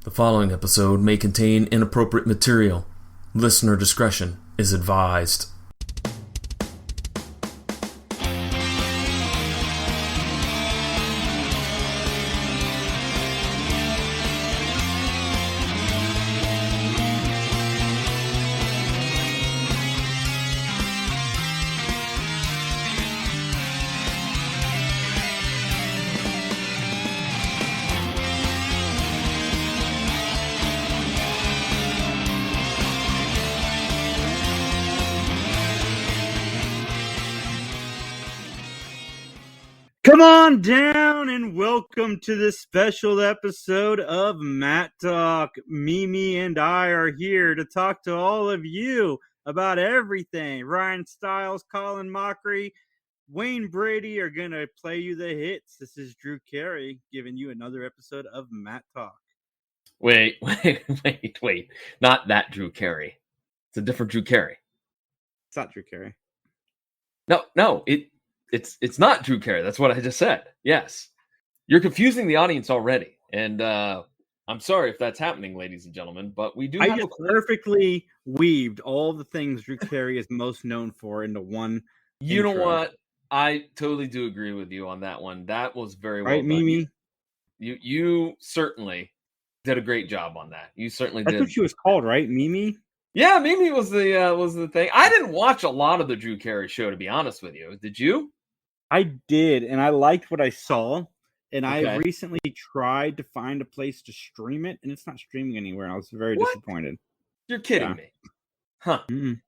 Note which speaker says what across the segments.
Speaker 1: The following episode may contain inappropriate material. Listener discretion is advised.
Speaker 2: Come on down and welcome to this special episode of Matt Talk. Mimi and I are here to talk to all of you about everything. Ryan Stiles, Colin Mockery, Wayne Brady are going to play you the hits. This is Drew Carey giving you another episode of Matt Talk.
Speaker 3: Wait. Not that Drew Carey. It's a different Drew Carey.
Speaker 2: It's not Drew Carey.
Speaker 3: No, it's not Drew Carey. That's what I just said. Yes. You're confusing the audience already. And I'm sorry if that's happening, ladies and gentlemen, but we do have
Speaker 2: just perfectly weaved all the things Drew Carey is most known for into one
Speaker 3: You
Speaker 2: intro.
Speaker 3: know what? I totally do agree with you on that one. That was very well done.
Speaker 2: Mimi?
Speaker 3: You certainly did a great job on that. You certainly did.
Speaker 2: That's what she was called, right? Mimi?
Speaker 3: Yeah, Mimi was the thing. I didn't watch a lot of the Drew Carey show, to be honest with you. Did you?
Speaker 2: I did, and I liked what I saw. And
Speaker 3: Okay.
Speaker 2: I recently tried to find a place to stream it, and it's not streaming anywhere. I was very
Speaker 3: What?
Speaker 2: disappointed.
Speaker 3: You're kidding me. Huh.
Speaker 2: Mm-mm.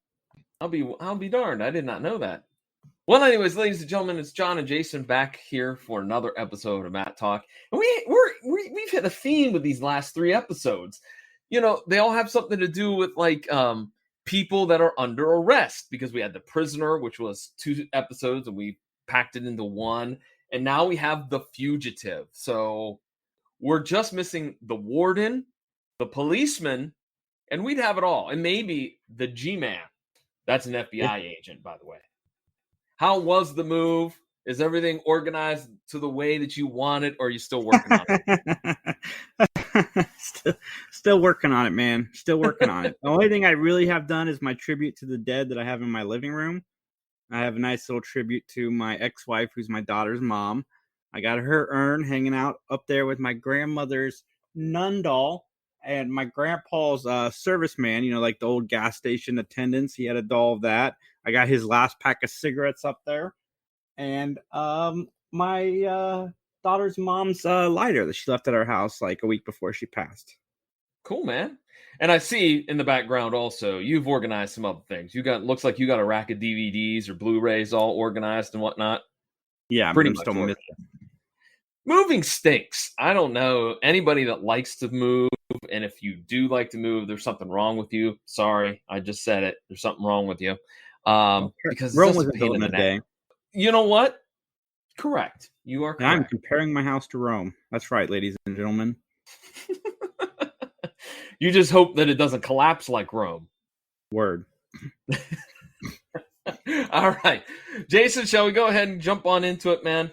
Speaker 3: I'll be darned. I did not know that. Well, anyways, ladies and gentlemen, it's John and Jason back here for another episode of Matt Talk. And we've hit a theme with these last 3 episodes. You know, they all have something to do with like people that are under arrest, because we had The Prisoner, which was 2 episodes, and we packed it into one. And now we have The Fugitive. So we're just missing the warden, the policeman, and we'd have it all. And maybe the G-Man. That's an FBI agent, by the way. How was the move? Is everything organized to the way that you want it, or are you still working on
Speaker 2: it? Still working on it, man. Still working on it. The only thing I really have done is my tribute to the dead that I have in my living room. I have a nice little tribute to my ex-wife, who's my daughter's mom. I got her urn hanging out up there with my grandmother's nun doll and my grandpa's serviceman, you know, like the old gas station attendants. He had a doll of that. I got his last pack of cigarettes up there. And my daughter's mom's lighter that she left at our house like a week before she passed.
Speaker 3: Cool, man. And I see in the background also, you've organized some other things. Looks like you got a rack of DVDs or Blu-rays all organized and whatnot.
Speaker 2: Yeah,
Speaker 3: pretty much. Moving stinks. I don't know anybody that likes to move. And if you do like to move, there's something wrong with you. Sorry, I just said it. There's something wrong with you. Because
Speaker 2: Rome was a pain in the day.
Speaker 3: You know what? Correct. You are correct.
Speaker 2: I'm comparing my house to Rome. That's right, ladies and gentlemen.
Speaker 3: You just hope that it doesn't collapse like Rome.
Speaker 2: Word.
Speaker 3: All right. Jason, shall we go ahead and jump on into it, man?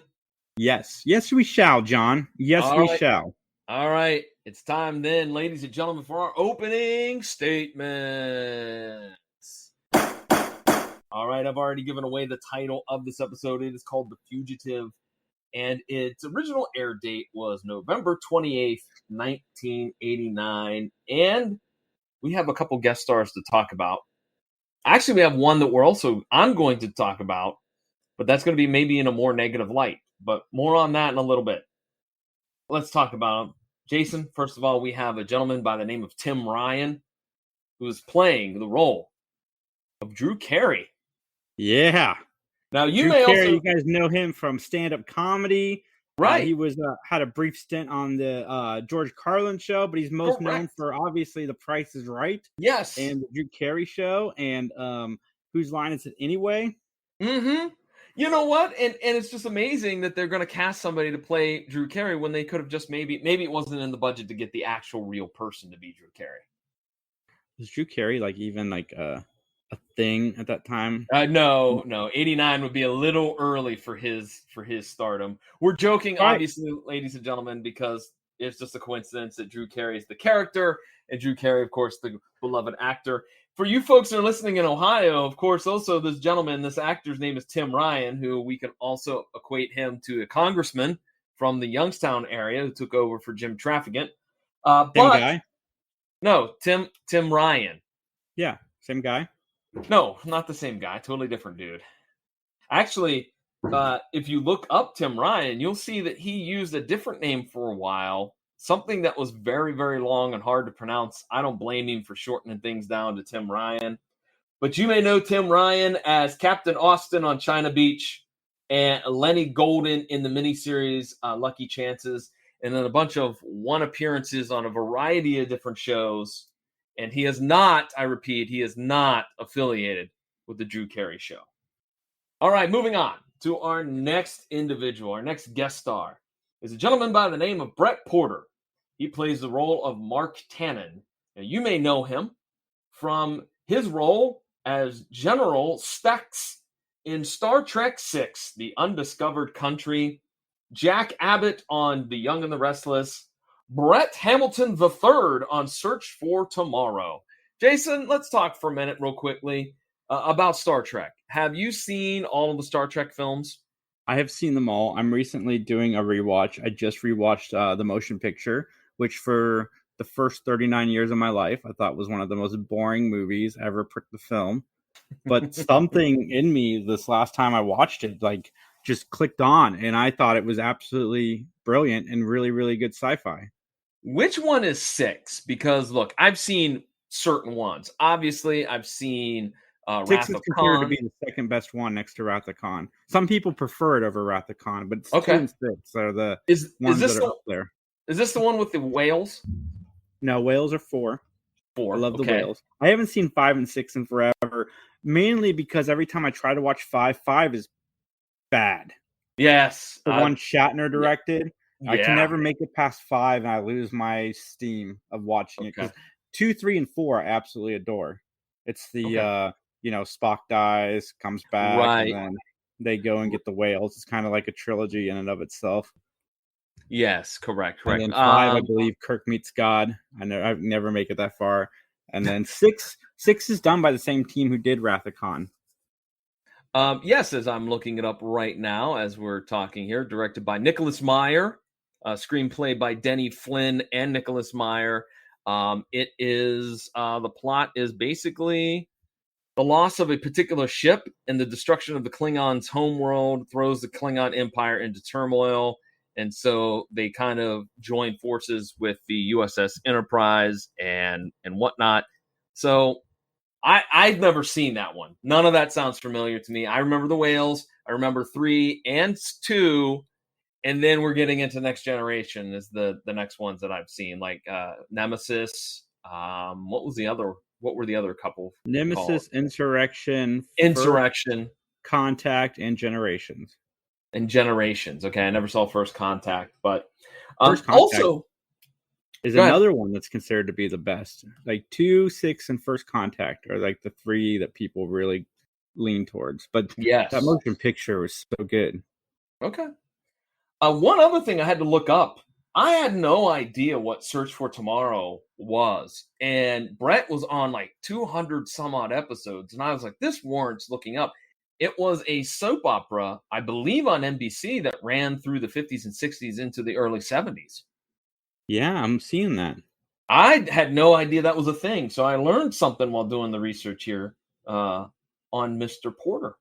Speaker 2: Yes. Yes, we shall, John. Yes, we shall.
Speaker 3: All right. It's time then, ladies and gentlemen, for our opening statements. All right. I've already given away the title of this episode. It is called The Fugitive. And its original air date was November 28th, 1989. And we have a couple guest stars to talk about. Actually, we have one that I'm going to talk about, but that's going to be maybe in a more negative light. But more on that in a little bit. Let's talk about him. Jason, first of all, we have a gentleman by the name of Tim Ryan, who is playing the role of Drew Carey.
Speaker 2: Yeah.
Speaker 3: Now,
Speaker 2: you guys know him from stand-up comedy.
Speaker 3: Right.
Speaker 2: He was had a brief stint on the George Carlin show, but he's most known for, obviously, The Price is Right.
Speaker 3: Yes.
Speaker 2: And the Drew Carey show. And Whose Line Is It Anyway?
Speaker 3: Mm-hmm. You know what? And it's just amazing that they're going to cast somebody to play Drew Carey when they could have just maybe it wasn't in the budget to get the actual real person to be Drew Carey.
Speaker 2: Was Drew Carey even a thing at that time?
Speaker 3: No. 89 would be a little early for his stardom. We're joking, obviously, ladies and gentlemen, because it's just a coincidence that Drew Carey is the character, and Drew Carey, of course, the beloved actor. For you folks that are listening in Ohio, of course, also this gentleman, this actor's name is Tim Ryan, who we can also equate him to a congressman from the Youngstown area who took over for Jim Trafficant.
Speaker 2: Same guy?
Speaker 3: No, Tim Ryan.
Speaker 2: Yeah, same guy.
Speaker 3: No, not the same guy. Totally different dude. Actually, if you look up Tim Ryan, you'll see that he used a different name for a while, something that was very, very long and hard to pronounce. I don't blame him for shortening things down to Tim Ryan. But you may know Tim Ryan as Captain Austin on China Beach and Lenny Golden in the miniseries Lucky Chances, and then a bunch of one appearances on a variety of different shows. And he is not, I repeat, he is not affiliated with the Drew Carey Show. All right, moving on to our next individual, our next guest star is a gentleman by the name of Brett Porter. He plays the role of Mark Tannen. Now, you may know him from his role as General Stex in Star Trek VI, The Undiscovered Country, Jack Abbott on The Young and the Restless, Brett Hamilton III on Search for Tomorrow. Jason, let's talk for a minute real quickly about Star Trek. Have you seen all of the Star Trek films?
Speaker 2: I have seen them all. I'm recently doing a rewatch. I just rewatched the motion picture, which for the first 39 years of my life, I thought was one of the most boring movies ever put to film. But something in me this last time I watched it, like, just clicked on, and I thought it was absolutely brilliant and really, really good sci-fi.
Speaker 3: Which one is 6? Because, look, I've seen certain ones. Obviously, I've seen
Speaker 2: 6
Speaker 3: Wrath
Speaker 2: is
Speaker 3: of
Speaker 2: considered to
Speaker 3: Khan.
Speaker 2: be the second best one next to Wrath of Khan. Some people prefer it over Wrath of Khan, but it's
Speaker 3: Okay.
Speaker 2: 2 and 6 are the
Speaker 3: Is
Speaker 2: ones
Speaker 3: this
Speaker 2: that are up there.
Speaker 3: Is this the one with the whales?
Speaker 2: No, whales are 4.
Speaker 3: 4.
Speaker 2: I love the
Speaker 3: okay.
Speaker 2: whales. I haven't seen 5 and 6 in forever, mainly because every time I try to watch 5 is bad.
Speaker 3: Yes.
Speaker 2: The one Shatner directed,
Speaker 3: Yeah.
Speaker 2: I can never make it past 5, and I lose my steam of watching it.
Speaker 3: Okay.
Speaker 2: 'Cause 2, 3, and 4 I absolutely adore. It's the Spock dies, comes back,
Speaker 3: Right.
Speaker 2: and then they go and get the whales. It's kind of like a trilogy in and of itself.
Speaker 3: Yes, correct.
Speaker 2: And then 5, I believe Kirk meets God. I've never make it that far. And then 6 is done by the same team who did Wrath of Khan.
Speaker 3: Yes, as I'm looking it up right now, as we're talking here, directed by Nicholas Meyer, screenplay by Denny Flynn and Nicholas Meyer. It is the plot is basically the loss of a particular ship and the destruction of the Klingons' homeworld throws the Klingon Empire into turmoil. And so they kind of join forces with the USS Enterprise and whatnot. So I've never seen that one. None of that sounds familiar to me. I remember the whales. I remember 3 and 2. And then we're getting into Next Generation is the next ones that I've seen, like Nemesis. What were the other couple?
Speaker 2: Nemesis,
Speaker 3: called?
Speaker 2: Insurrection, Contact, and Generations.
Speaker 3: And Generations. Okay, I never saw First Contact, but
Speaker 2: First Contact
Speaker 3: also
Speaker 2: is another one that's considered to be the best. Like 2, 6, and First Contact are like the 3 that people really lean towards. But
Speaker 3: yes,
Speaker 2: that motion picture was so good.
Speaker 3: Okay. One other thing I had to look up. I had no idea what Search for Tomorrow was. And Brett was on like 200 some odd episodes. And I was like, this warrants looking up. It was a soap opera, I believe on NBC, that ran through the 50s and 60s into the early 70s.
Speaker 2: Yeah, I'm seeing that.
Speaker 3: I had no idea that was a thing. So I learned something while doing the research here on Mr. Porter.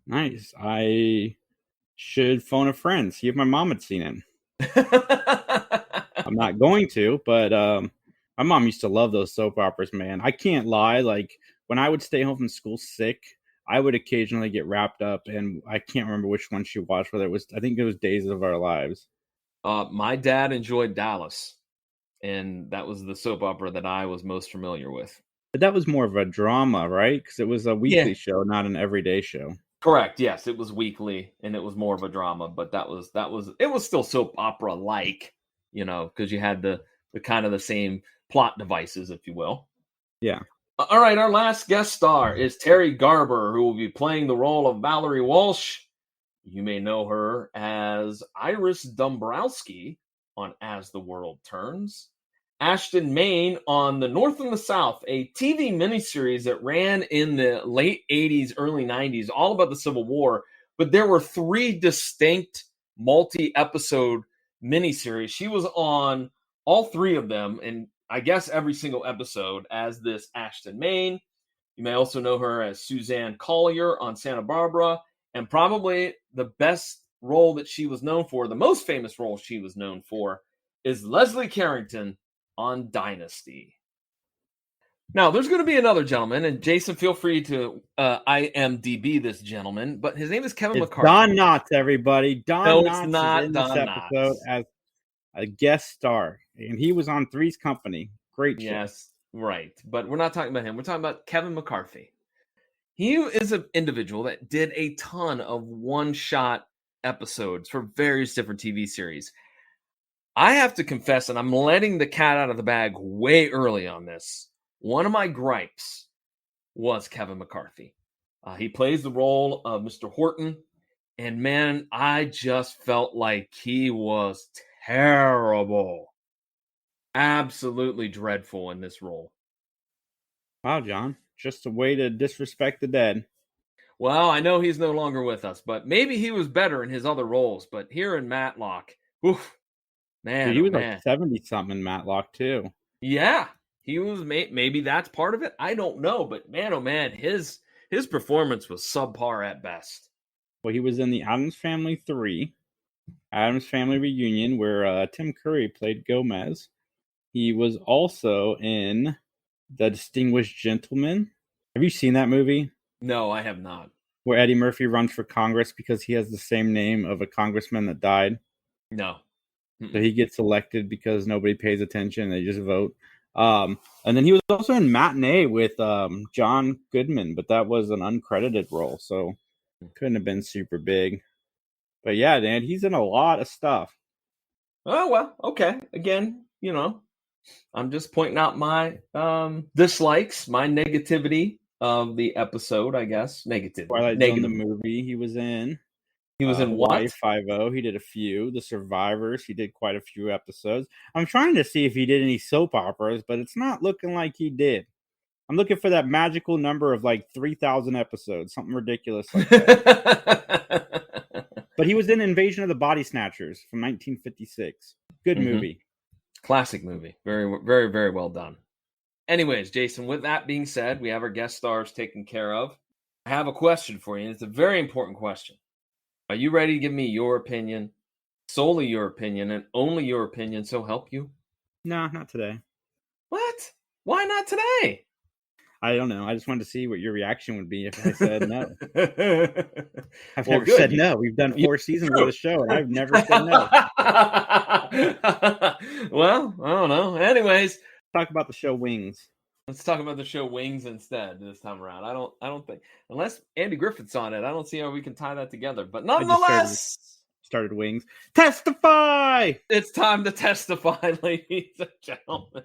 Speaker 2: Nice. I should phone a friend, see if my mom had seen it. I'm not going to, but my mom used to love those soap operas, man. I can't lie. Like, when I would stay home from school sick, I would occasionally get wrapped up, and I can't remember which one she watched, whether it was, I think it was Days of Our Lives.
Speaker 3: My dad enjoyed Dallas, and that was the soap opera that I was most familiar with.
Speaker 2: But that was more of a drama, right? Because it was a weekly show, not an everyday show.
Speaker 3: Correct. Yes, it was weekly, and it was more of a drama. But it was still soap opera like, because you had the kind of the same plot devices, if you will.
Speaker 2: Yeah.
Speaker 3: All right, our last guest star is Terry Garber, who will be playing the role of Valerie Walsh. You may know her as Iris Dombrowski on As the World Turns. Ashton, Maine on The North and the South, a TV miniseries that ran in the late 80s, early 90s, all about the Civil War. But there were 3 distinct multi-episode miniseries. She was on all 3 of them, and I guess every single episode as this Ashton, Maine. You may also know her as Suzanne Collier on Santa Barbara, and probably the best role that she was known for, the most famous role she was known for, is Leslie Carrington on Dynasty. Now, there's going to be another gentleman, and Jason, feel free to IMDb this gentleman, but his name is Kevin McCarthy.
Speaker 2: Don Knotts, everybody. Don Knotts
Speaker 3: it's not
Speaker 2: is in
Speaker 3: Don
Speaker 2: this episode
Speaker 3: Knotts.
Speaker 2: as a guest star, and he was on Three's Company. Great show.
Speaker 3: Yes, right. But we're not talking about him. We're talking about Kevin McCarthy. He is an individual that did a ton of one-shot episodes for various different TV series. I have to confess, and I'm letting the cat out of the bag way early on this, one of my gripes was Kevin McCarthy. He plays the role of Mr. Horton, and man, I just felt like he was terrible. Absolutely dreadful in this role.
Speaker 2: Wow, John. Just a way to disrespect the dead.
Speaker 3: Well, I know he's no longer with us, but maybe he was better in his other roles. But here in Matlock, oof, man,
Speaker 2: Dude, he was
Speaker 3: man.
Speaker 2: like 70-something in Matlock, too.
Speaker 3: Yeah, he was. Maybe that's part of it. I don't know, but man, oh man, his performance was subpar at best.
Speaker 2: Well, he was in the Addams Family 3, Addams Family Reunion, where Tim Curry played Gomez. He was also in The Distinguished Gentleman. Have you seen that movie?
Speaker 3: No, I have not.
Speaker 2: Where Eddie Murphy runs for Congress because he has the same name of a congressman that died.
Speaker 3: No.
Speaker 2: So he gets elected because nobody pays attention. They just vote. And then he was also in Matinee with John Goodman, but that was an uncredited role, so couldn't have been super big. But yeah, Dan, he's in a lot of stuff.
Speaker 3: Oh, well, okay. Again, I'm just pointing out my dislikes, my negativity of the episode, I guess. Negative.
Speaker 2: Twilight Zone, the movie he was in.
Speaker 3: He was in
Speaker 2: Hawaii
Speaker 3: what?
Speaker 2: 5-0. He did a few. The Survivors. He did quite a few episodes. I'm trying to see if he did any soap operas, but it's not looking like he did. I'm looking for that magical number of like 3,000 episodes, something ridiculous like that. But he was in Invasion of the Body Snatchers from 1956. Good movie.
Speaker 3: Classic movie. Very, very, very well done. Anyways, Jason, with that being said, we have our guest stars taken care of. I have a question for you, and it's a very important question. Are you ready to give me your opinion, solely your opinion, and only your opinion, so help you?
Speaker 2: No, not today.
Speaker 3: What? Why not today?
Speaker 2: I don't know. I just wanted to see what your reaction would be if I said no. I've
Speaker 3: Well,
Speaker 2: never
Speaker 3: good.
Speaker 2: said no. We've done 4 seasons of the show, and I've never said no.
Speaker 3: Well, I don't know. Anyways,
Speaker 2: talk about the show Wings.
Speaker 3: Let's talk about the show Wings instead this time around. I don't think, unless Andy Griffith's on it, I don't see how we can tie that together. But nonetheless,
Speaker 2: started Wings. Testify!
Speaker 3: It's time to testify, ladies and gentlemen.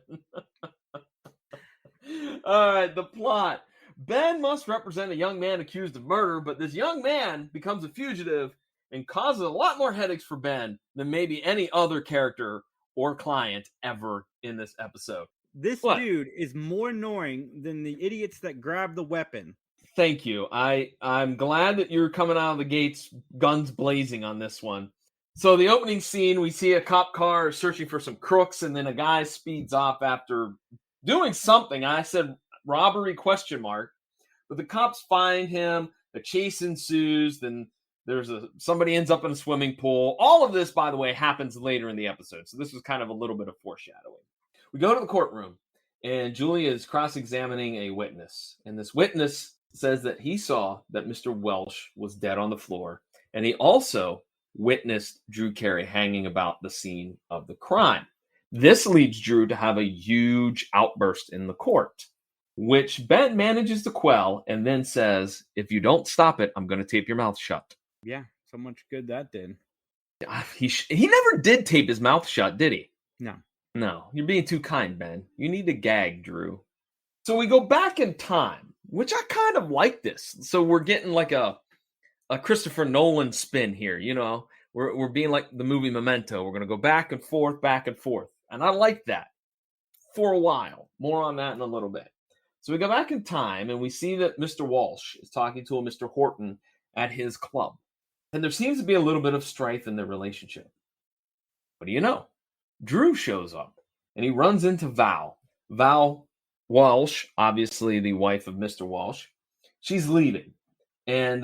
Speaker 3: All right, the plot. Ben must represent a young man accused of murder, but this young man becomes a fugitive and causes a lot more headaches for Ben than maybe any other character or client ever in this episode.
Speaker 2: This dude is more annoying than the idiots that grab the weapon.
Speaker 3: Thank you. I'm glad that you're coming out of the gates guns blazing on this one. So the opening scene, we see a cop car searching for some crooks, and then a guy speeds off after doing something. I said robbery ? But the cops find him. The chase ensues. Then somebody ends up in a swimming pool. All of this, by the way, happens later in the episode. So this was kind of a little bit of foreshadowing. We go to the courtroom, and Julia is cross-examining a witness. And this witness says that he saw that Mr. Welsh was dead on the floor. And he also witnessed Drew Carey hanging about the scene of the crime. This leads Drew to have a huge outburst in the court, which Ben manages to quell and then says, if you don't stop it, I'm going to tape your mouth shut.
Speaker 2: Yeah, so much good that did.
Speaker 3: He never did tape his mouth shut, did he?
Speaker 2: No,
Speaker 3: you're being too kind, Ben. You need to gag, Drew. So we go back in time, which I kind of like this. So we're getting like a Christopher Nolan spin here, We're being like the movie Memento. We're going to go back and forth, and I like that for a while. More on that in a little bit. So we go back in time, and we see that Mr. Walsh is talking to a Mr. Horton at his club, and there seems to be a little bit of strife in their relationship. What do you know? Drew shows up, and he runs into Val. Val Walsh, obviously the wife of Mr. Walsh. She's leaving. And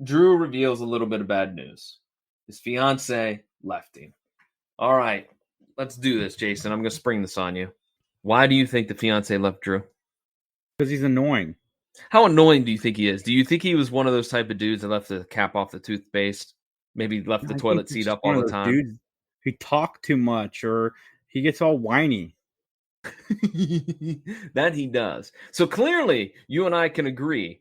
Speaker 3: Drew reveals a little bit of bad news. His fiance left him. All right, let's do this, Jason. I'm going to spring this on you. Why do you think the fiance left Drew?
Speaker 2: Because he's annoying.
Speaker 3: How annoying do you think he is? Do you think he was one of those type of dudes that left the cap off the toothpaste? Maybe left the toilet seat up all the time?
Speaker 2: Dudes who talk too much, or he gets all whiny.
Speaker 3: That he does. So clearly, you and I can agree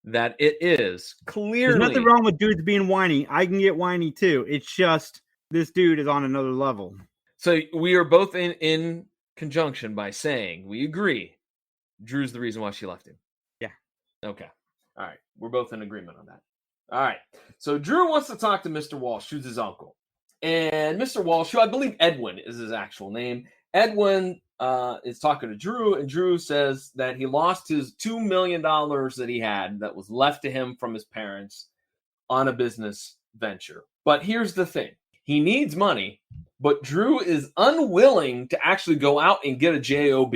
Speaker 3: that it is clearly...
Speaker 2: There's nothing wrong with dudes being whiny. I can get whiny too. It's just this dude is on another level.
Speaker 3: So we are both in conjunction by saying we agree Drew's the reason why she left him.
Speaker 2: Yeah.
Speaker 3: Okay. All right. We're both in agreement on that. All right. So Drew wants to talk to Mr. Walsh, who's his uncle. And Mr. Walsh, who I believe Edwin is his actual name, Edwin is talking to Drew, and Drew says that he lost his $2 million that he had that was left to him from his parents on a business venture. But here's the thing. He needs money, but Drew is unwilling to actually go out and get a job.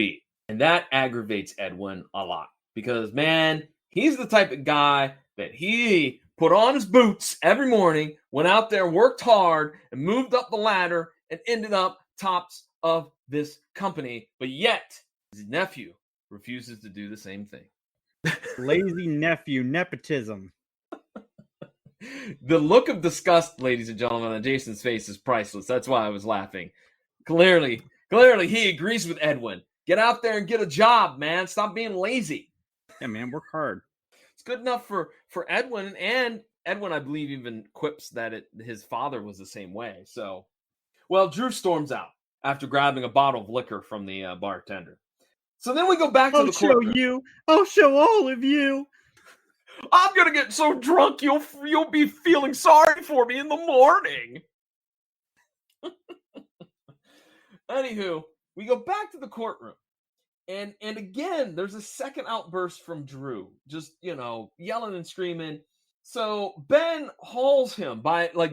Speaker 3: And that aggravates Edwin a lot because, man, he's the type of guy that he put on his boots every morning, went out there, worked hard, and moved up the ladder and ended up tops of this company. But yet, his nephew refuses to do the same thing.
Speaker 2: Lazy nephew, nepotism.
Speaker 3: The look of disgust, ladies and gentlemen, on Jason's face is priceless. That's why I was laughing. Clearly, he agrees with Edwin. Get out there and get a job, man. Stop being lazy.
Speaker 2: Yeah, man, work hard.
Speaker 3: It's good enough for Edwin, and Edwin, I believe, even quips that his father was the same way. So, well, Drew storms out after grabbing a bottle of liquor from the bartender. So then we go back to the courtroom.
Speaker 2: I'll show all of you.
Speaker 3: I'm gonna get so drunk you'll be feeling sorry for me in the morning. Anywho, we go back to the courtroom. And again, there's a second outburst from Drew, just, yelling and screaming. So Ben hauls him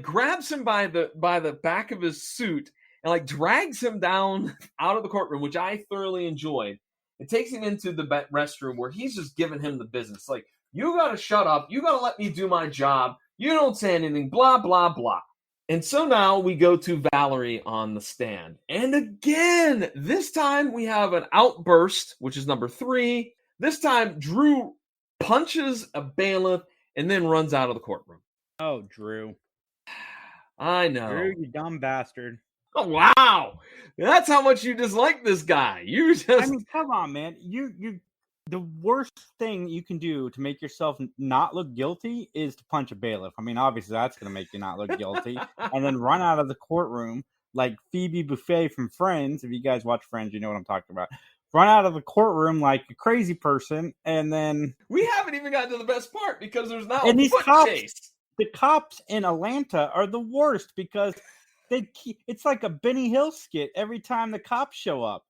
Speaker 3: grabs him by the back of his suit and drags him down out of the courtroom, which I thoroughly enjoyed. It takes him into the restroom where he's just giving him the business. Like, you got to shut up. You got to let me do my job. You don't say anything, blah, blah, blah. And so now we go to Valerie on the stand. And again, this time we have an outburst, which is number 3. This time, Drew punches a bailiff and then runs out of the courtroom.
Speaker 2: Oh, Drew.
Speaker 3: I know.
Speaker 2: Drew, you dumb bastard.
Speaker 3: Oh, wow. That's how much you dislike this guy.
Speaker 2: I mean, come on, man. You the worst thing you can do to make yourself not look guilty is to punch a bailiff. I mean, obviously that's going to make you not look guilty. And then run out of the courtroom like Phoebe Buffay from Friends. If you guys watch Friends, you know what I'm talking about. Run out of the courtroom like a crazy person, and then...
Speaker 3: We haven't even gotten to the best part because there's now
Speaker 2: a foot
Speaker 3: chase.
Speaker 2: The cops in Atlanta are the worst because it's like a Benny Hill skit every time the cops show up.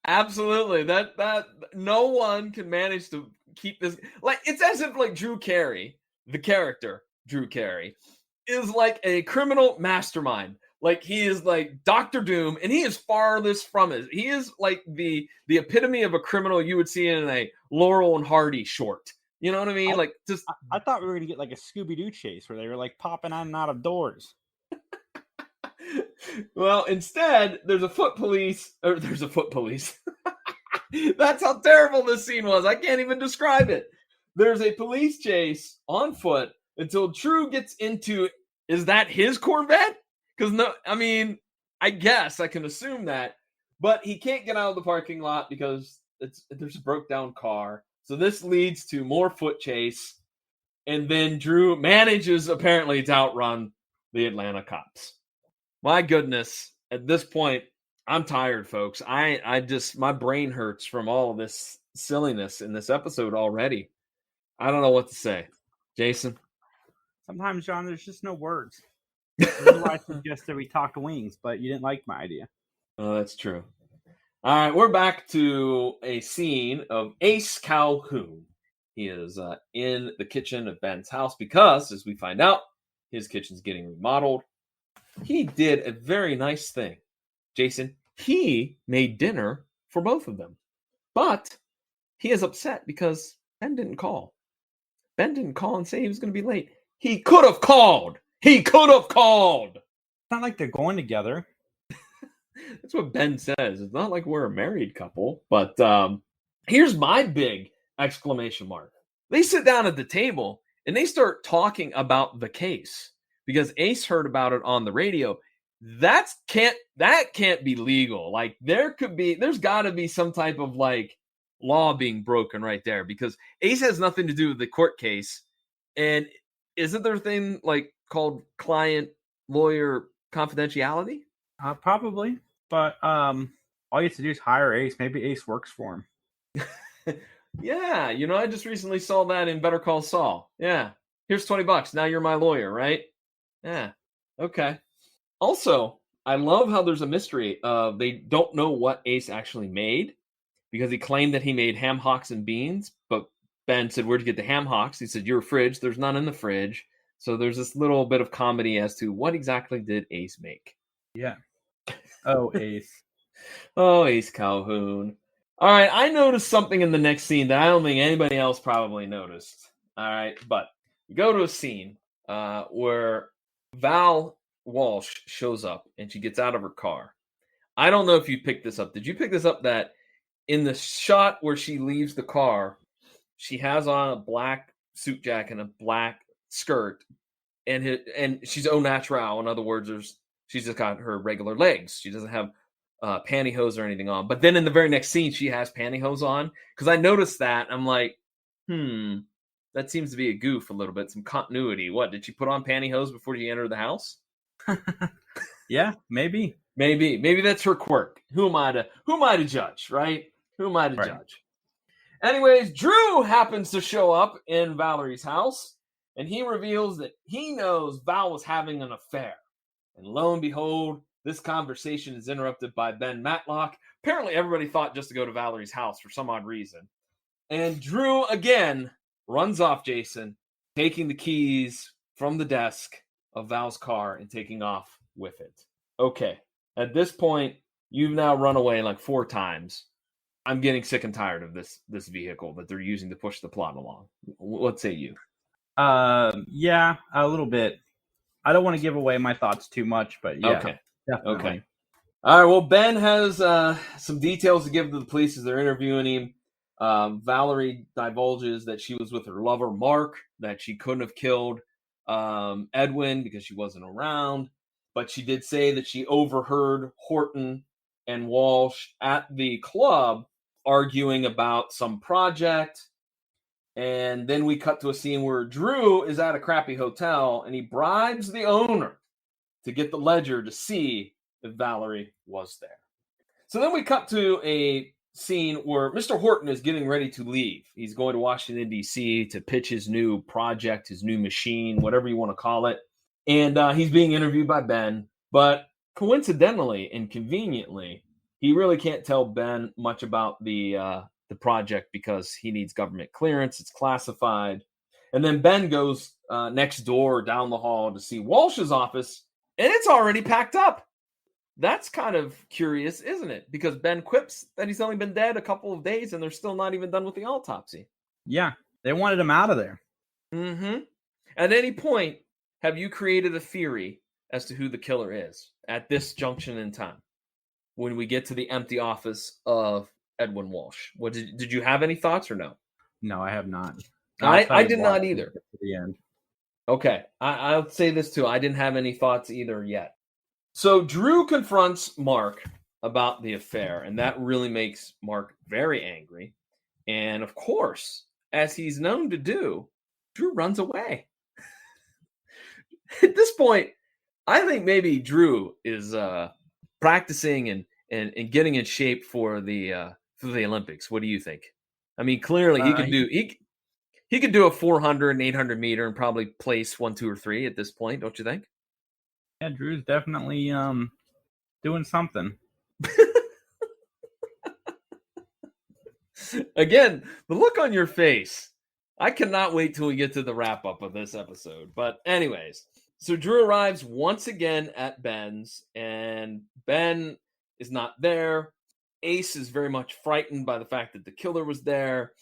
Speaker 3: Absolutely. That no one can manage to keep this. It's as if Drew Carey, the character Drew Carey, is like a criminal mastermind. He is like Dr. Doom, and he is farthest from it. He is like the epitome of a criminal you would see in a Laurel and Hardy short. You know what I mean?
Speaker 2: I thought we were gonna get like a Scooby-Doo chase where they were popping on and out of doors.
Speaker 3: Well, instead, there's a foot police. That's how terrible this scene was. I can't even describe it. There's a police chase on foot until Drew gets into, is that his Corvette? Because I guess I can assume that, but he can't get out of the parking lot because there's a broke down car. So this leads to more foot chase. And then Drew manages apparently to outrun the Atlanta cops. My goodness, at this point, I'm tired, folks. I just, my brain hurts from all of this silliness in this episode already. I don't know what to say. Jason?
Speaker 2: Sometimes, John, there's just no words. This is why I suggested we talk wings, but you didn't like my idea.
Speaker 3: Oh, that's true. All right, we're back to a scene of Ace Calhoun. He is in the kitchen of Ben's house because, as we find out, his kitchen's getting remodeled. He did a very nice thing. Jason, he made dinner for both of them. But he is upset because Ben didn't call. Ben didn't call and say he was going to be late. He could have called. He could have called.
Speaker 2: It's not like they're going together.
Speaker 3: That's what Ben says. It's not like we're a married couple. But here's my big exclamation mark. They sit down at the table and they start talking about the case because Ace heard about it on the radio. That can't be legal. Like there's got to be some type of like law being broken right there because Ace has nothing to do with the court case. And isn't there a thing like called client lawyer confidentiality?
Speaker 2: Probably, but all you have to do is hire Ace. Maybe Ace works for him.
Speaker 3: Yeah, I just recently saw that in Better Call Saul. Yeah, here's $20. Now you're my lawyer, right? Yeah, okay. Also, I love how there's a mystery. They don't know what Ace actually made because he claimed that he made ham hocks and beans, but Ben said, "Where'd you get the ham hocks?" He said, "Your fridge." There's none in the fridge. So there's this little bit of comedy as to what exactly did Ace make.
Speaker 2: Yeah. Oh, Ace.
Speaker 3: Oh, Ace Calhoun. All right, I noticed something in the next scene that I don't think anybody else probably noticed. All right, but you go to a scene where Val Walsh shows up and she gets out of her car. I don't know if you picked this up. Did you pick this up that in the shot where she leaves the car, she has on a black suit jacket and a black skirt, and she's au naturel. In other words, she's just got her regular legs. She doesn't have pantyhose or anything on. But then in the very next scene, she has pantyhose on. Because I noticed that. I'm like, that seems to be a goof a little bit. Some continuity. What, did she put on pantyhose before she entered the house?
Speaker 2: Yeah, maybe.
Speaker 3: Maybe that's her quirk. Who am I to judge, right? Who am I to judge? Anyways, Drew happens to show up in Valerie's house, and he reveals that he knows Val was having an affair. And lo and behold, this conversation is interrupted by Ben Matlock. Apparently, everybody thought just to go to Valerie's house for some odd reason. And Drew, again, runs off, Jason, taking the keys from the desk of Val's car and taking off with it. Okay, at this point, you've now run away like 4 times. I'm getting sick and tired of this vehicle that they're using to push the plot along. What say you?
Speaker 2: Yeah, a little bit. I don't want to give away my thoughts too much, but yeah.
Speaker 3: Okay.
Speaker 2: Definitely.
Speaker 3: Okay. All right. Well, Ben has some details to give to the police as they're interviewing him. Valerie divulges that she was with her lover, Mark, that she couldn't have killed Edwin because she wasn't around. But she did say that she overheard Horton and Walsh at the club arguing about some project. And then we cut to a scene where Drew is at a crappy hotel and he bribes the owner to get the ledger to see if Valerie was there. So then we cut to a scene where Mr. Horton is getting ready to leave. He's going to Washington, D.C. to pitch his new project, his new machine, whatever you want to call it. And he's being interviewed by Ben. But coincidentally and conveniently, he really can't tell Ben much about the project because he needs government clearance. It's classified. And then Ben goes next door down the hall to see Walsh's office, and it's already packed up. That's kind of curious, isn't it? Because Ben quips that he's only been dead a couple of days and they're still not even done with the autopsy.
Speaker 2: Yeah, they wanted him out of there.
Speaker 3: Mm-hmm. At any point, have you created a theory as to who the killer is at this junction in time when we get to the empty office of Edwin Walsh? What did you have any thoughts or no?
Speaker 2: No, I have not.
Speaker 3: I did not either.
Speaker 2: To the end.
Speaker 3: Okay, I'll say this too. I didn't have any thoughts either yet. So Drew confronts Mark about the affair, and that really makes Mark very angry. And of course, as he's known to do, Drew runs away. At this point, I think maybe Drew is practicing and getting in shape for the Olympics. What do you think? I mean, clearly he can do he could do a 400 and 800 meter and probably place 1, 2, or 3 at this point, don't you think?
Speaker 2: Yeah, Drew's definitely doing something.
Speaker 3: Again, the look on your face. I cannot wait till we get to the wrap up of this episode. But anyways, so Drew arrives once again at Ben's, and Ben is not there. Ace is very much frightened by the fact that the killer was there.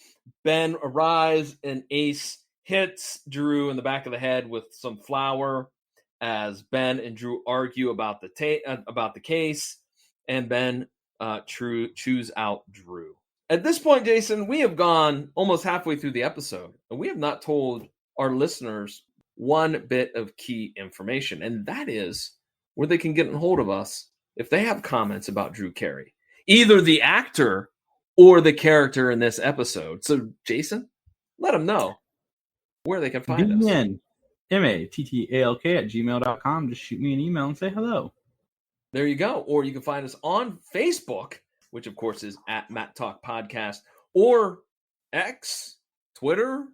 Speaker 3: Ben arrives, and Ace hits Drew in the back of the head with some flour as Ben and Drew argue about the case, and Ben chews out Drew. At this point, Jason, we have gone almost halfway through the episode, and we have not told our listeners one bit of key information, and that is where they can get in hold of us if they have comments about Drew Carey, either the actor or the character in this episode. So, Jason, let them know where they can find us.
Speaker 2: MATTALK@gmail.com. Just shoot me an email and say hello.
Speaker 3: There you go. Or you can find us on Facebook, which of course is at Matt Talk Podcast, or X, Twitter,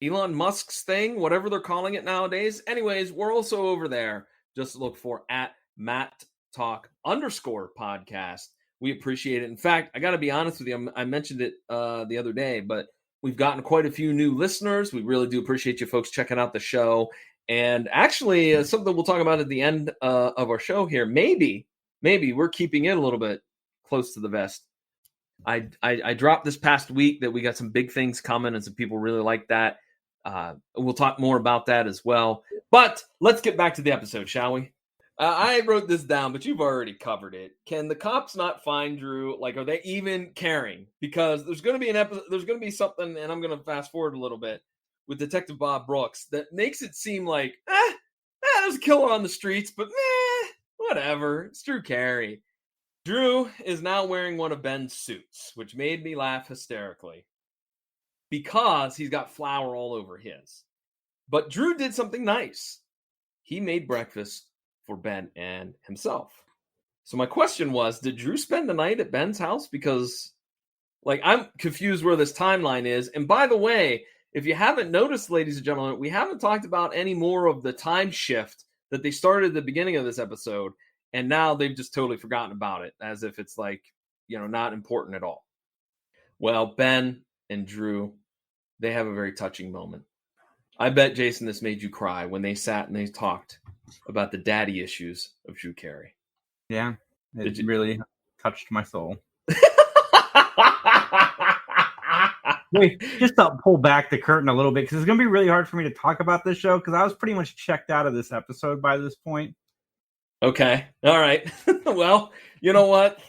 Speaker 3: Elon Musk's thing, whatever they're calling it nowadays. Anyways, we're also over there. Just look for at Matt Talk _podcast. We appreciate it. In fact, I got to be honest with you. I mentioned it the other day, but we've gotten quite a few new listeners. We really do appreciate you folks checking out the show. And actually, something we'll talk about at the end of our show here. Maybe we're keeping it a little bit close to the vest. I dropped this past week that we got some big things coming, and some people really like that. We'll talk more about that as well. But let's get back to the episode, shall we? I wrote this down, but you've already covered it. Can the cops not find Drew? Like, are they even caring? Because there's going to be an episode. There's going to be something, and I'm going to fast forward a little bit with Detective Bob Brooks that makes it seem like, there's a killer on the streets, but whatever. It's Drew Carey. Drew is now wearing one of Ben's suits, which made me laugh hysterically because he's got flour all over his. But Drew did something nice. He made breakfast for Ben and himself. So my question was, did Drew spend the night at Ben's house? Because, I'm confused where this timeline is. And by the way, if you haven't noticed, ladies and gentlemen, we haven't talked about any more of the time shift that they started at the beginning of this episode. And now they've just totally forgotten about it, as if it's not important at all. Well, Ben and Drew, they have a very touching moment. I bet, Jason, this made you cry when they sat and they talked about the daddy issues of Drew Carey.
Speaker 2: Yeah, it really touched my soul. Wait, just to pull back the curtain a little bit, because it's going to be really hard for me to talk about this show, because I was pretty much checked out of this episode by this point.
Speaker 3: Okay. All right. Well, you know what?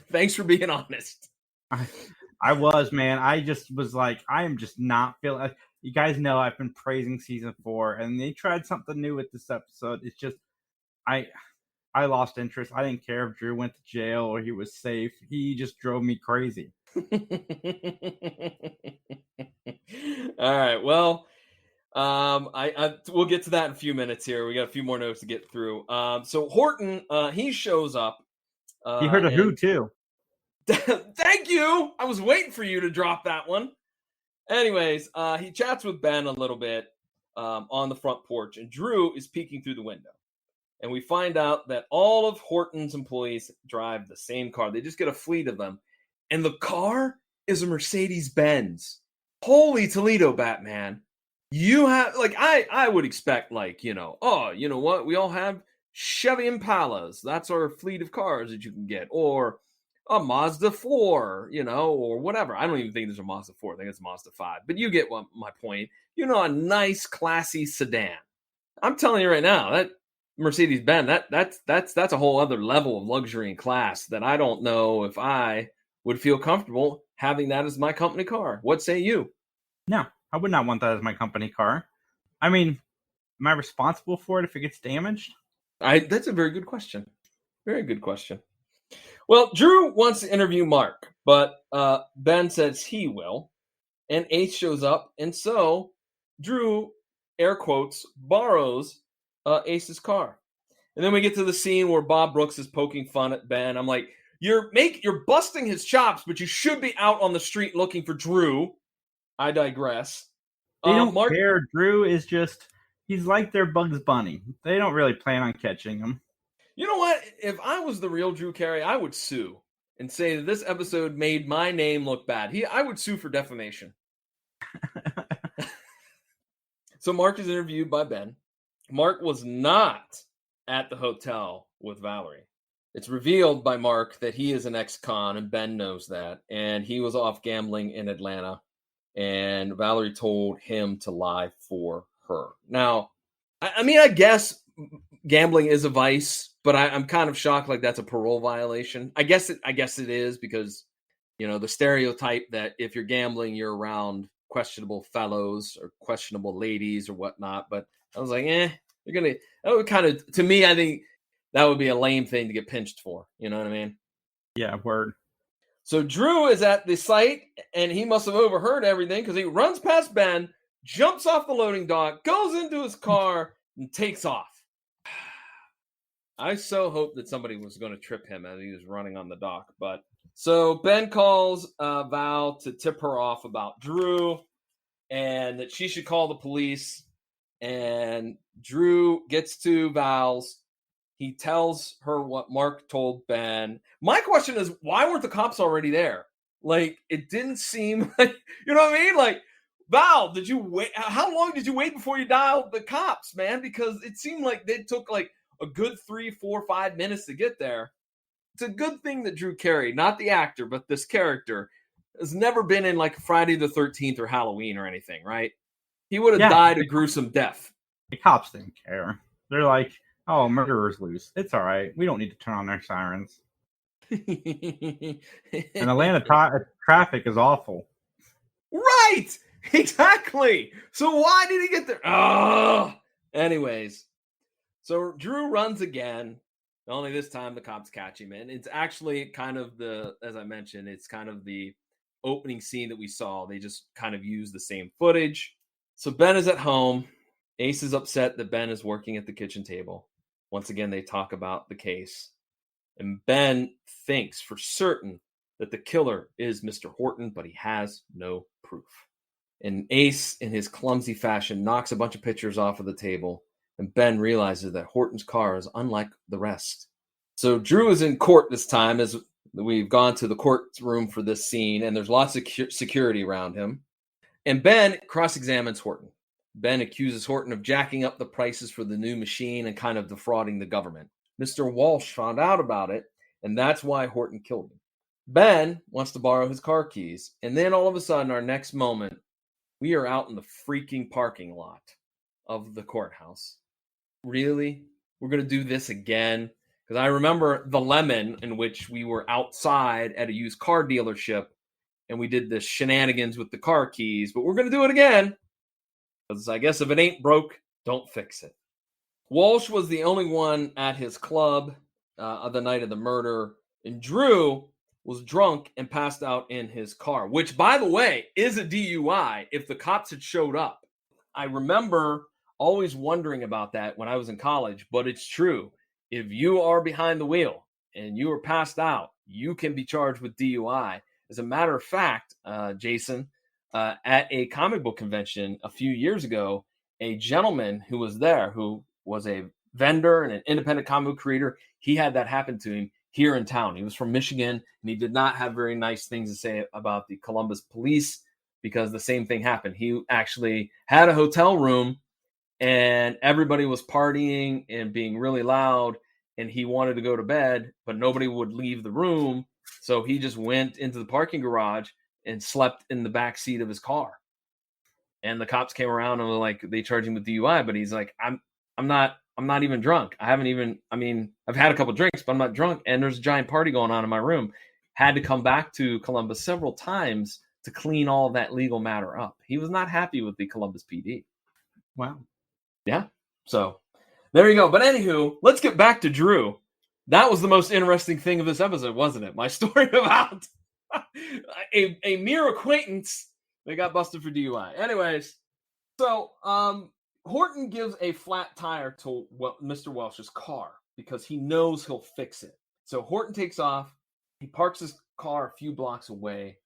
Speaker 3: Thanks for being honest.
Speaker 2: I was, man. I just was like, I am just not feeling. You guys know I've been praising season 4, and they tried something new with this episode. It's just, I lost interest. I didn't care if Drew went to jail or he was safe. He just drove me crazy.
Speaker 3: All right. Well, we'll get to that in a few minutes here. We got a few more notes to get through. So Horton, he shows up.
Speaker 2: He heard a who too.
Speaker 3: Thank you. I was waiting for you to drop that one. Anyways, he chats with Ben a little bit on the front porch, and Drew is peeking through the window. And we find out that all of Horton's employees drive the same car. They just get a fleet of them. And the car is a Mercedes-Benz. Holy Toledo, Batman. You have, I would expect, you know what? We all have Chevy Impalas. That's our fleet of cars that you can get. Or a Mazda 4, or whatever. I don't even think there's a Mazda 4. I think it's a Mazda 5. But you get my point. A nice, classy sedan. I'm telling you right now, that Mercedes-Benz, that's a whole other level of luxury and class that I don't know if I would feel comfortable having that as my company car. What say you?
Speaker 2: No, I would not want that as my company car. I mean, am I responsible for it if it gets damaged?
Speaker 3: That's a very good question. Very good question. Well, Drew wants to interview Mark, but Ben says he will. And Ace shows up, and so Drew, air quotes, borrows Ace's car. And then we get to the scene where Bob Brooks is poking fun at Ben. I'm like, you're busting his chops, but you should be out on the street looking for Drew. I digress.
Speaker 2: They don't care. Drew is just He's like their Bugs Bunny. They don't really plan on catching him.
Speaker 3: You know what? If I was the real Drew Carey, I would sue and say that this episode made my name look bad. I would sue for defamation. So Mark is interviewed by Ben. Mark was not at the hotel with Valerie. It's revealed by Mark that he is an ex-con, and Ben knows that. And he was off gambling in Atlanta, and Valerie told him to lie for her. Now, I mean, I guess gambling is a vice, but I'm kind of shocked like that's a parole violation. I guess it is because, you know, the stereotype that if you're gambling, you're around questionable fellows or questionable ladies or whatnot. But I was like, that would kind of, to me, I think that would be a lame thing to get pinched for. You know what I mean?
Speaker 2: Yeah, word.
Speaker 3: So Drew is at the site, and he must have overheard everything because he runs past Ben, jumps off the loading dock, goes into his car, and takes off. I so hope that somebody was going to trip him as he was running on the dock. But so Ben calls Val to tip her off about Drew and that she should call the police. And Drew gets to Val's. He tells her what Mark told Ben. My question is, why weren't the cops already there? Like, it didn't seem like, you know what I mean? Like, Val, did you wait? How long did you wait before you dialed the cops, man? Because it seemed like they took like a good 3, 4, 5 minutes to get there. It's a good thing that Drew Carey, not the actor, but this character, has never been in like Friday the 13th or Halloween or anything, right? He would have died a gruesome death.
Speaker 2: The cops didn't care. They're like, oh, murderer's loose. It's all right. We don't need to turn on their sirens. And Atlanta traffic is awful.
Speaker 3: Right! Exactly! So why did he get there? Oh! Anyways, so Drew runs again. Only this time the cops catch him. And it's actually kind of as I mentioned, it's kind of the opening scene that we saw. They just kind of use the same footage. So Ben is at home. Ace is upset that Ben is working at the kitchen table. Once again, they talk about the case. And Ben thinks for certain that the killer is Mr. Horton, but he has no proof. And Ace, in his clumsy fashion, knocks a bunch of pictures off of the table. And Ben realizes that Horton's car is unlike the rest. So Drew is in court this time as we've gone to the courtroom for this scene. And there's lots of security around him. And Ben cross-examines Horton. Ben accuses Horton of jacking up the prices for the new machine and kind of defrauding the government. Mr. Walsh found out about it, and that's why Horton killed him. Ben wants to borrow his car keys, and then all of a sudden, our next moment, we are out in the freaking parking lot of the courthouse. Really? We're going to do this again? Because I remember the Lemon, in which we were outside at a used car dealership, and we did the shenanigans with the car keys, but we're going to do it again. Because I guess if it ain't broke, don't fix it. Walsh was the only one at his club the night of the murder, and Drew was drunk and passed out in his car, which, by the way, is a DUI if the cops had showed up. I remember always wondering about that when I was in college, but it's true. If you are behind the wheel and you are passed out, you can be charged with DUI. As a matter of fact, Jason, at a comic book convention a few years ago, a gentleman who was there, who was a vendor and an independent comic book creator, he had that happen to him here in town. He was from Michigan, and he did not have very nice things to say about the Columbus police because the same thing happened. He actually had a hotel room, and everybody was partying and being really loud, and he wanted to go to bed, but nobody would leave the room, so he just went into the parking garage and slept in the back seat of his car. And the cops came around and were like, they charged him with DUI, but he's like, I'm not even drunk. I've had a couple drinks, but I'm not drunk. And there's a giant party going on in my room. Had to come back to Columbus several times to clean all of that legal matter up. He was not happy with the Columbus PD.
Speaker 2: Wow.
Speaker 3: Yeah. So there you go. But anywho, let's get back to Drew. That was the most interesting thing of this episode, wasn't it? My story about a mere acquaintance that got busted for DUI. Anyways, so Horton gives a flat tire to Mr. Welsh's car because he knows he'll fix it. So Horton takes off. He parks his car a few blocks away.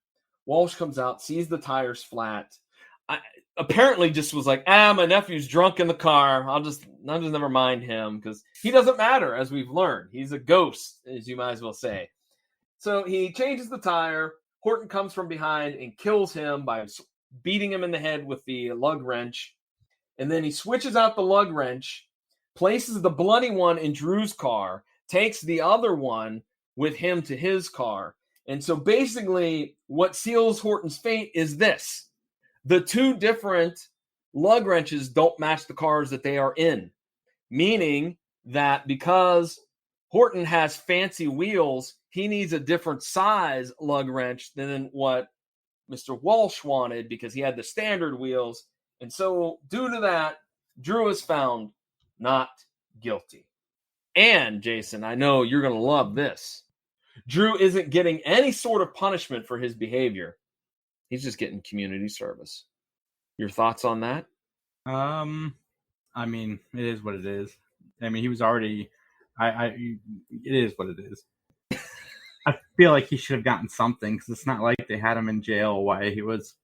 Speaker 3: Walsh comes out, sees the tires flat. apparently just was like, my nephew's drunk in the car. I'll just never mind him because he doesn't matter, as we've learned. He's a ghost, as you might as well say. So he changes the tire. Horton comes from behind and kills him by beating him in the head with the lug wrench. And then he switches out the lug wrench, places the bloody one in Drew's car, takes the other one with him to his car. And so basically what seals Horton's fate is this. The two different lug wrenches don't match the cars that they are in, meaning that because Horton has fancy wheels, he needs a different size lug wrench than what Mr. Walsh wanted because he had the standard wheels. And so due to that, Drew is found not guilty. And Jason, I know you're going to love this. Drew isn't getting any sort of punishment for his behavior. He's just getting community service. Your thoughts on that?
Speaker 2: I mean, it is what it is. I mean, he was already. It is what it is. I feel like he should have gotten something because it's not like they had him in jail while he was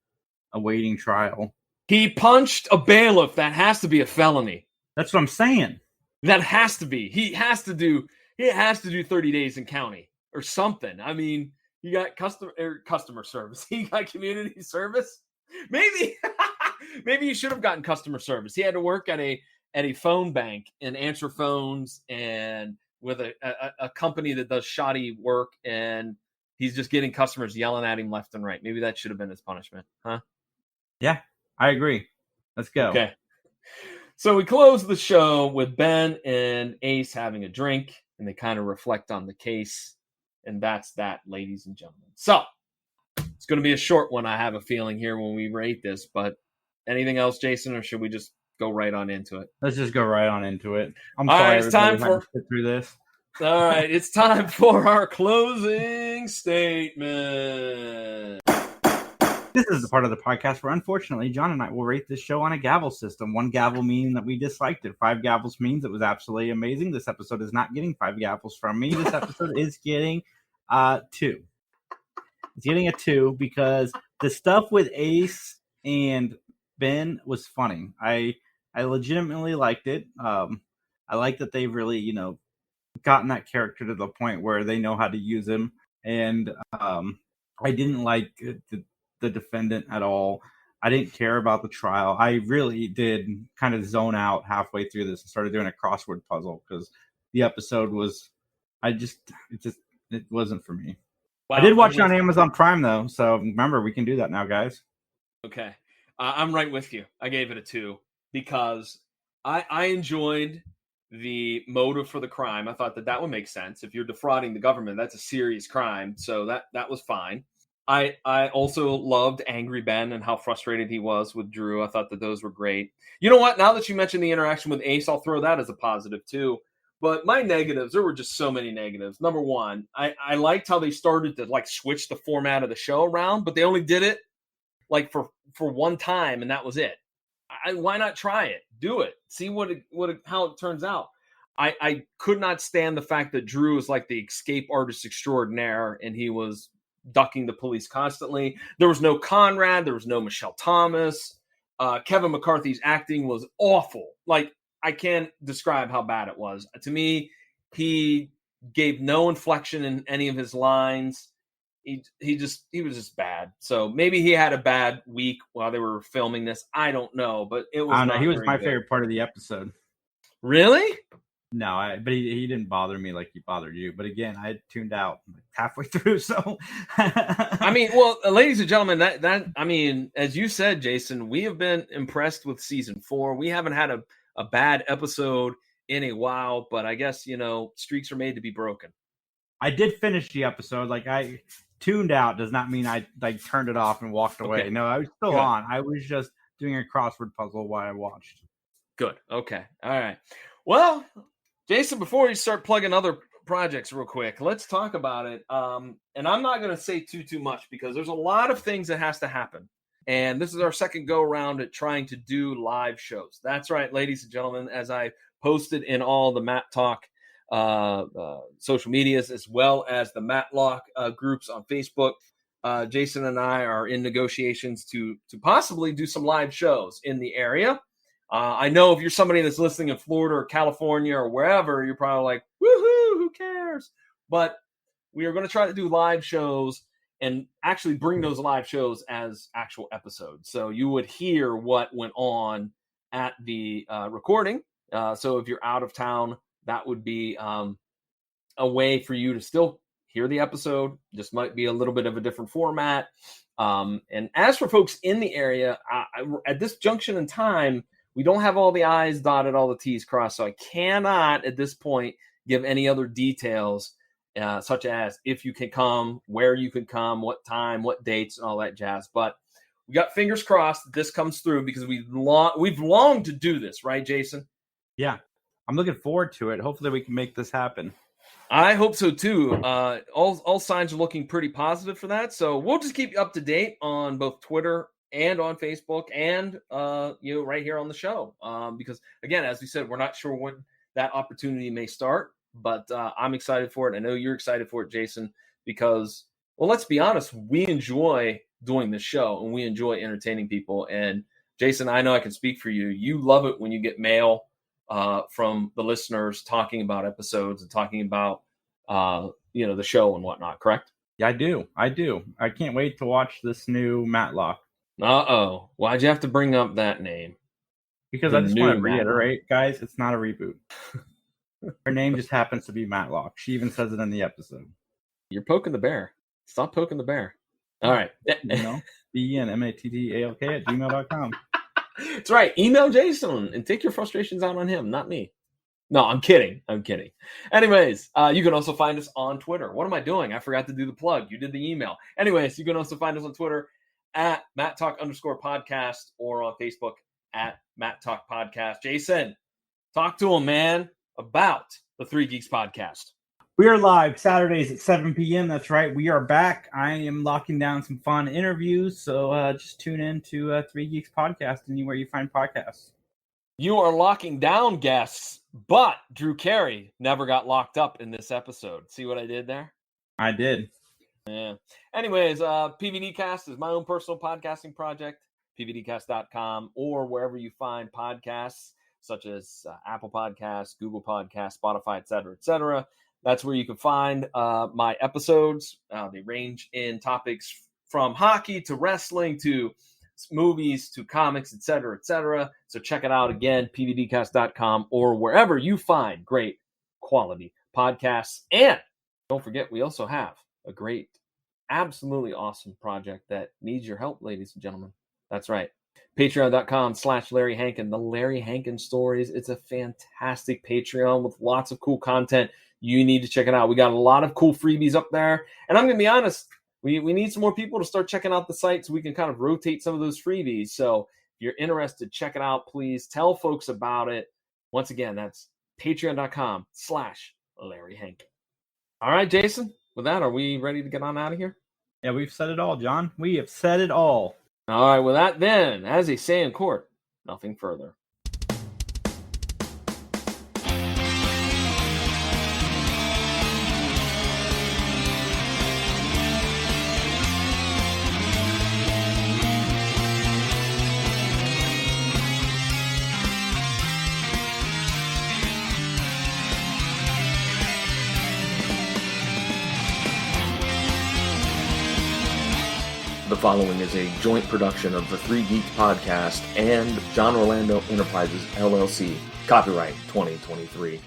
Speaker 2: awaiting trial.
Speaker 3: He punched a bailiff. That has to be a felony.
Speaker 2: That's what I'm saying.
Speaker 3: That has to be. He has to do 30 days in county or something. I mean, you got customer service. He got community service. Maybe he should have gotten customer service. He had to work at a phone bank and answer phones and with a company that does shoddy work, and he's just getting customers yelling at him left and right. Maybe that should have been his punishment, huh?
Speaker 2: Yeah, I agree. Let's go.
Speaker 3: Okay. So we close the show with Ben and Ace having a drink, and they kind of reflect on the case, and that's that, ladies and gentlemen. So it's going to be a short one, I have a feeling, here when we rate this, but anything else, Jason, or should we just go right on into it?
Speaker 2: Let's just go right on into it. I'm
Speaker 3: All
Speaker 2: sorry,
Speaker 3: right, it's time
Speaker 2: to sit through this.
Speaker 3: All right, it's time for our closing statement.
Speaker 2: This is the part of the podcast where, unfortunately, John and I will rate this show on a gavel system. 1 gavel meaning that we disliked it. 5 gavels means it was absolutely amazing. This episode is not getting 5 gavels from me. This episode is getting 2. It's getting a 2 because the stuff with Ace and Ben was funny. I legitimately liked it. I like that they've really, gotten that character to the point where they know how to use him. And I didn't like the defendant at all. I didn't care about the trial. I really did kind of zone out halfway through this and started doing a crossword puzzle because the episode was, it wasn't for me. Wow, I did watch it on Amazon Prime though. So remember, we can do that now, guys.
Speaker 3: Okay. I'm right with you. I gave it a 2 because I enjoyed the motive for the crime. I thought that would make sense. If you're defrauding the government, that's a serious crime. So that was fine. I also loved Angry Ben and how frustrated he was with Drew. I thought that those were great. You know what? Now that you mentioned the interaction with Ace, I'll throw that as a positive too. But my negatives, there were just so many negatives. Number one, I liked how they started to switch the format of the show around, but they only did it for one time, and that was it. Why not try it? Do it. See how it turns out. I could not stand the fact that Drew was like the escape artist extraordinaire, and he was ducking the police constantly. There was no Conrad. There was no Michelle Thomas. Kevin McCarthy's acting was awful. I can't describe how bad it was. To me, he gave no inflection in any of his lines. He was just bad. So maybe he had a bad week while they were filming this. I don't know, but it was.
Speaker 2: I don't know. He was my favorite part of the episode.
Speaker 3: Really?
Speaker 2: No, but he didn't bother me like he bothered you. But again, I tuned out halfway through. So,
Speaker 3: I mean, well, ladies and gentlemen, as you said, Jason, we have been impressed with season 4. We haven't had a bad episode in a while, but I guess streaks are made to be broken.
Speaker 2: I did finish the episode. I tuned out does not mean I turned it off and walked away.
Speaker 3: Okay.
Speaker 2: No, I was still on. I was just doing a crossword puzzle while I watched.
Speaker 3: Good. Okay. All right. Well, Jason, before you start plugging other projects real quick, let's talk about it. And I'm not going to say too much because there's a lot of things that has to happen. And this is our second go around at trying to do live shows. That's right, ladies and gentlemen, as I posted in all the Matt Talk social medias, as well as the Matlock groups on Facebook. Jason and I are in negotiations to possibly do some live shows in the area. I know if you're somebody that's listening in Florida or California or wherever, you're probably like, woohoo, who cares? But we are going to try to do live shows and actually bring those live shows as actual episodes. So you would hear what went on at the recording. So if you're out of town, that would be a way for you to still hear the episode. Just might be a little bit of a different format. And as for folks in the area, at this junction in time, we don't have all the I's dotted, all the T's crossed. So I cannot at this point give any other details, such as if you can come, where you can come, what time, what dates, and all that jazz. But we got fingers crossed that this comes through because we've longed to do this, right, Jason?
Speaker 2: Yeah, I'm looking forward to it. Hopefully we can make this happen.
Speaker 3: I hope so too. All signs are looking pretty positive for that. So we'll just keep you up to date on both Twitter and on Facebook and right here on the show. Because again, as we said, we're not sure when that opportunity may start, but I'm excited for it. I know you're excited for it, Jason, because, well, let's be honest, we enjoy doing this show and we enjoy entertaining people. And Jason, I know I can speak for you. You love it when you get mail from the listeners talking about episodes and talking about the show and whatnot, correct?
Speaker 2: Yeah, I do. I can't wait to watch this new Matlock.
Speaker 3: Uh-oh. Why'd you have to bring up that name?
Speaker 2: Because I just want to reiterate, guys, it's not a reboot. Her name just happens to be Matlock. She even says it in the episode.
Speaker 3: You're poking the bear. Stop poking the bear. All right.
Speaker 2: BENMATTALK@gmail.com.
Speaker 3: That's right. Email Jason and take your frustrations out on him, not me. No, I'm kidding. Anyways, you can also find us on Twitter. What am I doing? I forgot to do the plug. You did the email. Anyways, you can also find us on Twitter at MattTalk_podcast or on Facebook at Matt Talk Podcast. Jason, talk to him, man, about the Three Geeks Podcast.
Speaker 2: We are live Saturdays at 7 p.m. That's right. We are back. I am locking down some fun interviews. So just tune in to Three Geeks Podcast anywhere you find podcasts.
Speaker 3: You are locking down guests, but Drew Carey never got locked up in this episode. See what I did there?
Speaker 2: I did.
Speaker 3: Yeah. Anyways, PVDcast is my own personal podcasting project, pvdcast.com, or wherever you find podcasts, such as Apple Podcasts, Google Podcasts, Spotify, etc. That's where you can find my episodes. They range in topics from hockey to wrestling to movies to comics, etc. So check it out again, pvdcast.com, or wherever you find great quality podcasts. And don't forget, we also have a great, absolutely awesome project that needs your help, ladies and gentlemen. That's right. Patreon.com/Larry Hankin, the Larry Hankin Stories. It's a fantastic Patreon with lots of cool content. You need to check it out. We got a lot of cool freebies up there. And I'm going to be honest, we need some more people to start checking out the site so we can kind of rotate some of those freebies. So if you're interested, check it out, please. Tell folks about it. Once again, that's patreon.com/Larry Hankin. All right, Jason, with that, are we ready to get on out of here?
Speaker 2: Yeah, we've said it all, John. We have said it all.
Speaker 3: All right, with that then, as they say in court, nothing further. The following is a joint production of the Three Geeks Podcast and John Orlando Enterprises, LLC. Copyright 2023.